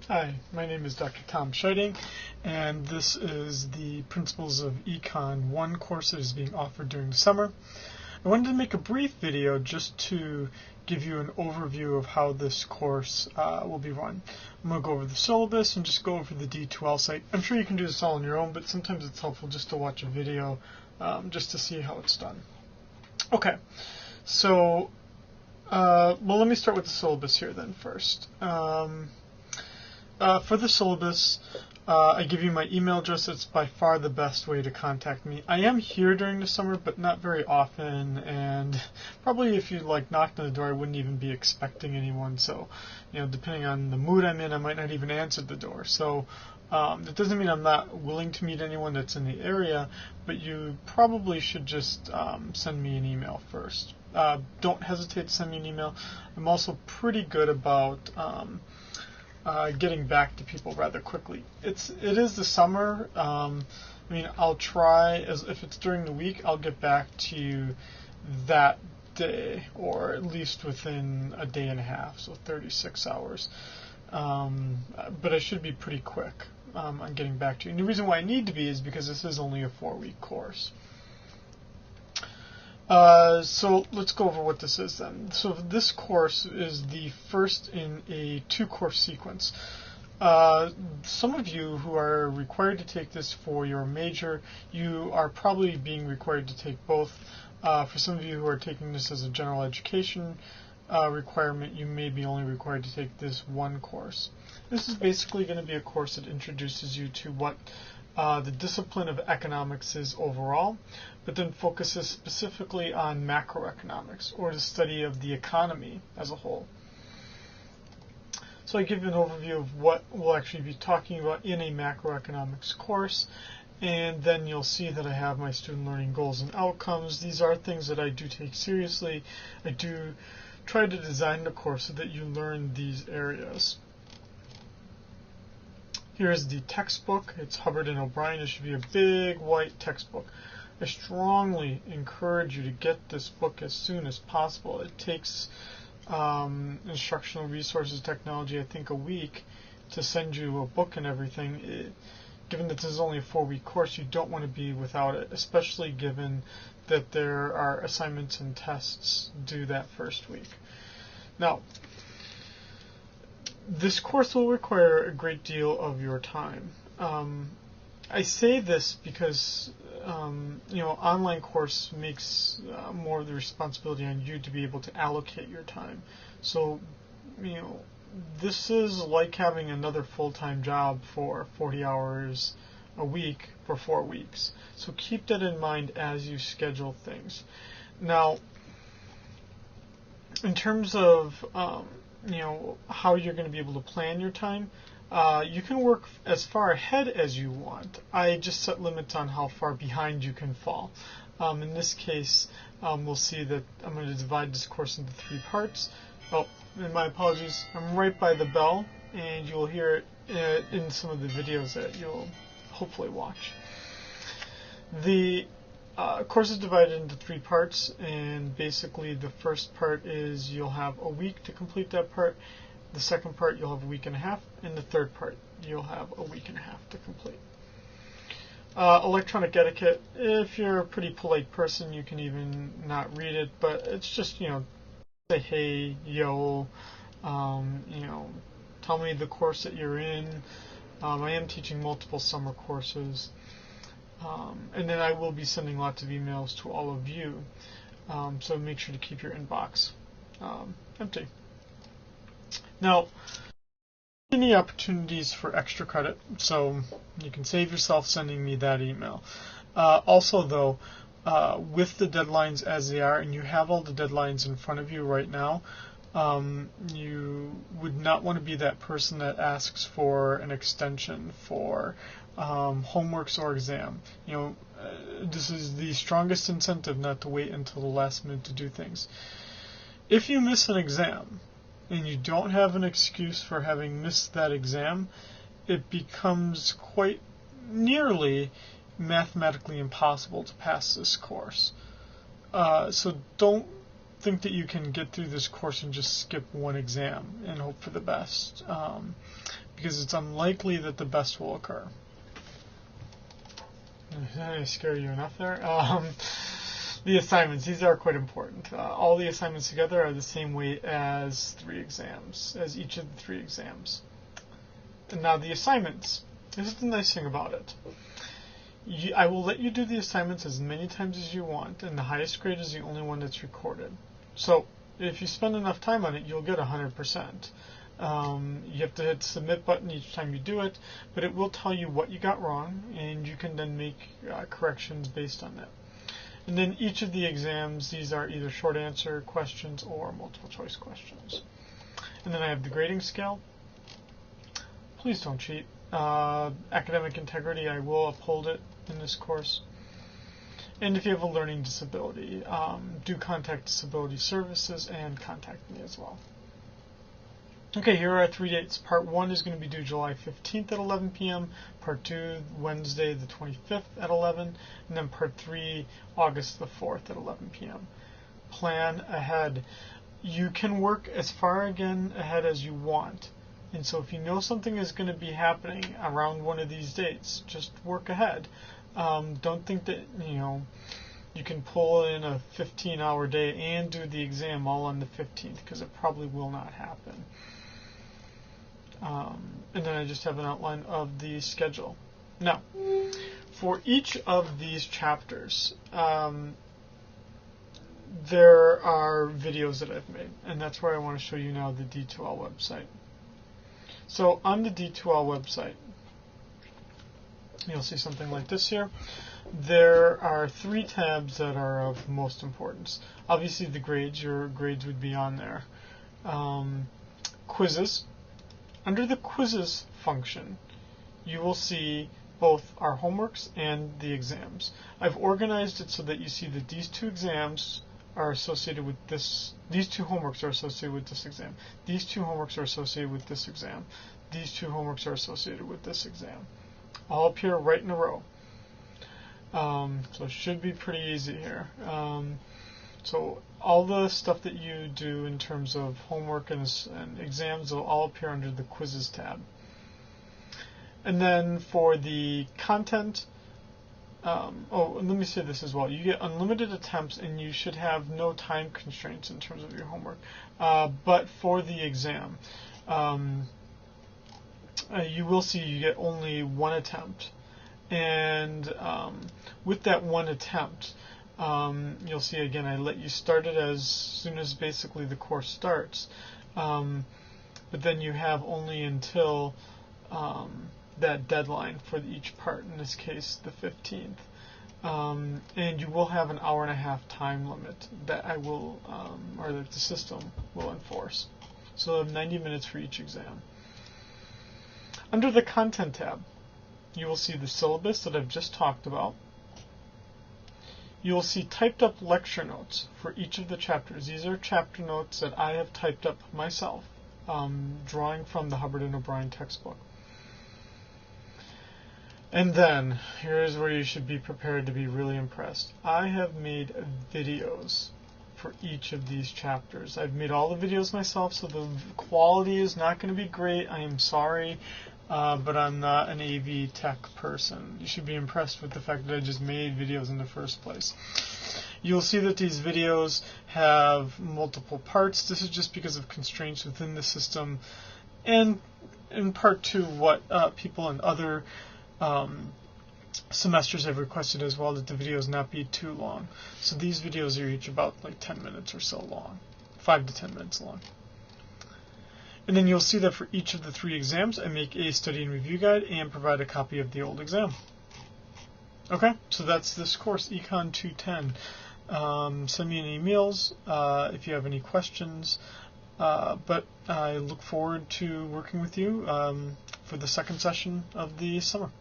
Hi, my name is Dr. Tom Scheiding, and this is the Principles of Econ 1 course that is being offered during the summer. I wanted to make a brief video just to give you an overview of how this course will be run. I'm going to go over the syllabus and just go over the D2L site. I'm sure you can do this all on your own, but sometimes it's helpful just to watch a video just to see how it's done. Okay, so well, let me start with the syllabus here then first. For the syllabus, I give you my email address. It's by far the best way to contact me. I am here during the summer, but not very often, and probably if you knocked on the door, I wouldn't even be expecting anyone. So, depending on the mood I'm in, I might not even answer the door. So, that doesn't mean I'm not willing to meet anyone that's in the area, but you probably should just send me an email first. Don't hesitate to send me an email. I'm also pretty good about getting back to people rather quickly. It is the summer. I'll try, if it's during the week, I'll get back to you that day, or at least within a day and a half, so 36 hours. But I should be pretty quick on getting back to you. And the reason why I need to be is because this is only a 4-week course. So let's go over what this is then. So this course is the first in a 2-course sequence. Some of you who are required to take this for your major, you are probably being required to take both. For some of you who are taking this as a general education requirement, you may be only required to take this one course. This is basically going to be a course that introduces you to what the discipline of economics is overall, but then focuses specifically on macroeconomics, or the study of the economy as a whole. So I give you an overview of what we'll actually be talking about in a macroeconomics course, and then you'll see that I have my student learning goals and outcomes. These are things that I do take seriously. I do try to design the course so that you learn these areas. Here's the textbook. It's Hubbard and O'Brien. It should be a big white textbook. I strongly encourage you to get this book as soon as possible. It takes instructional resources technology, I think, a week to send you a book and everything. Given that this is only a 4-week course, you don't want to be without it, especially given that there are assignments and tests due that first week. Now, this course will require a great deal of your time. I say this because online course makes more of the responsibility on you to be able to allocate your time. So, this is like having another full-time job for 40 hours a week for 4 weeks. So keep that in mind as you schedule things. Now, in terms of how you're going to be able to plan your time, you can work as far ahead as you want. I just set limits on how far behind you can fall. In this case, we'll see that I'm going to divide this course into 3 parts. Oh, and my apologies, I'm right by the bell, and you'll hear it in some of the videos that you'll hopefully watch. The course is divided into 3 parts, and basically the first part is you'll have a week to complete that part. The second part you'll have a week and a half, and the third part you'll have a week and a half to complete. Electronic etiquette, if you're a pretty polite person, you can even not read it, but it's just, say hey, yo, tell me the course that you're in. I am teaching multiple summer courses. And then I will be sending lots of emails to all of you, so make sure to keep your inbox empty. Now, any opportunities for extra credit, so you can save yourself sending me that email. Also, though, with the deadlines as they are, and you have all the deadlines in front of you right now, you would not want to be that person that asks for an extension for homeworks or exam. This is the strongest incentive not to wait until the last minute to do things. If you miss an exam and you don't have an excuse for having missed that exam, it becomes quite nearly mathematically impossible to pass this course. So don't think that you can get through this course and just skip one exam and hope for the best. because it's unlikely that the best will occur. Did I scare you enough there? The assignments, these are quite important. All the assignments together are the same weight as each of the 3 exams. And now the assignments. This is the nice thing about it. I will let you do the assignments as many times as you want, and the highest grade is the only one that's recorded. So if you spend enough time on it, you'll get 100%. You have to hit the submit button each time you do it, but it will tell you what you got wrong, and you can then make corrections based on that. And then each of the exams, these are either short answer questions or multiple choice questions. And then I have the grading scale. Please don't cheat. Academic integrity, I will uphold it in this course. And if you have a learning disability, do contact Disability Services and contact me as well. Okay, here are our 3 dates. Part 1 is going to be due July 15th at 11 p.m., Part 2, Wednesday the 25th at 11, and then Part 3, August the 4th at 11 p.m. Plan ahead. You can work as far ahead as you want. And so if you know something is going to be happening around one of these dates, just work ahead. Don't think that, you can pull in a 15-hour day and do the exam all on the 15th, because it probably will not happen. And then I just have an outline of the schedule. Now, for each of these chapters, there are videos that I've made, and that's where I want to show you now the D2L website. So on the D2L website, you'll see something like this here. There are 3 tabs that are of most importance. Obviously the grades, your grades would be on there. Quizzes. Under the quizzes function, you will see both our homeworks and the exams. I've organized it so that you see that these 2 exams are associated with this. These 2 homeworks are associated with this exam. These 2 homeworks are associated with this exam. These 2 homeworks are associated with this exam. All appear right in a row. So it should be pretty easy here. So all the stuff that you do in terms of homework and exams will all appear under the quizzes tab. And then for the content, let me say this as well. You get unlimited attempts and you should have no time constraints in terms of your homework. But for the exam, you will see you get only 1 attempt. And with that 1 attempt, you'll see again, I let you start it as soon as basically the course starts. But then you have only until that deadline for each part, in this case the 15th. And you will have an 1.5-hour time limit that I will, or that the system will enforce. So you'll have 90 minutes for each exam. Under the content tab, you will see the syllabus that I've just talked about. You will see typed up lecture notes for each of the chapters. These are chapter notes that I have typed up myself, drawing from the Hubbard and O'Brien textbook. And then, here's where you should be prepared to be really impressed. I have made videos for each of these chapters. I've made all the videos myself, so the quality is not going to be great. I am sorry, but I'm not an AV tech person. You should be impressed with the fact that I just made videos in the first place. You'll see that these videos have multiple parts. This is just because of constraints within the system. And in part 2, what people in other semesters have requested as well, that the videos not be too long. So these videos are each about like 10 minutes or so long, 5 to 10 minutes long. And then you'll see that for each of the 3 exams, I make a study and review guide and provide a copy of the old exam. Okay, so that's this course, Econ 210. Send me any emails if you have any questions. But I look forward to working with you for the second session of the summer.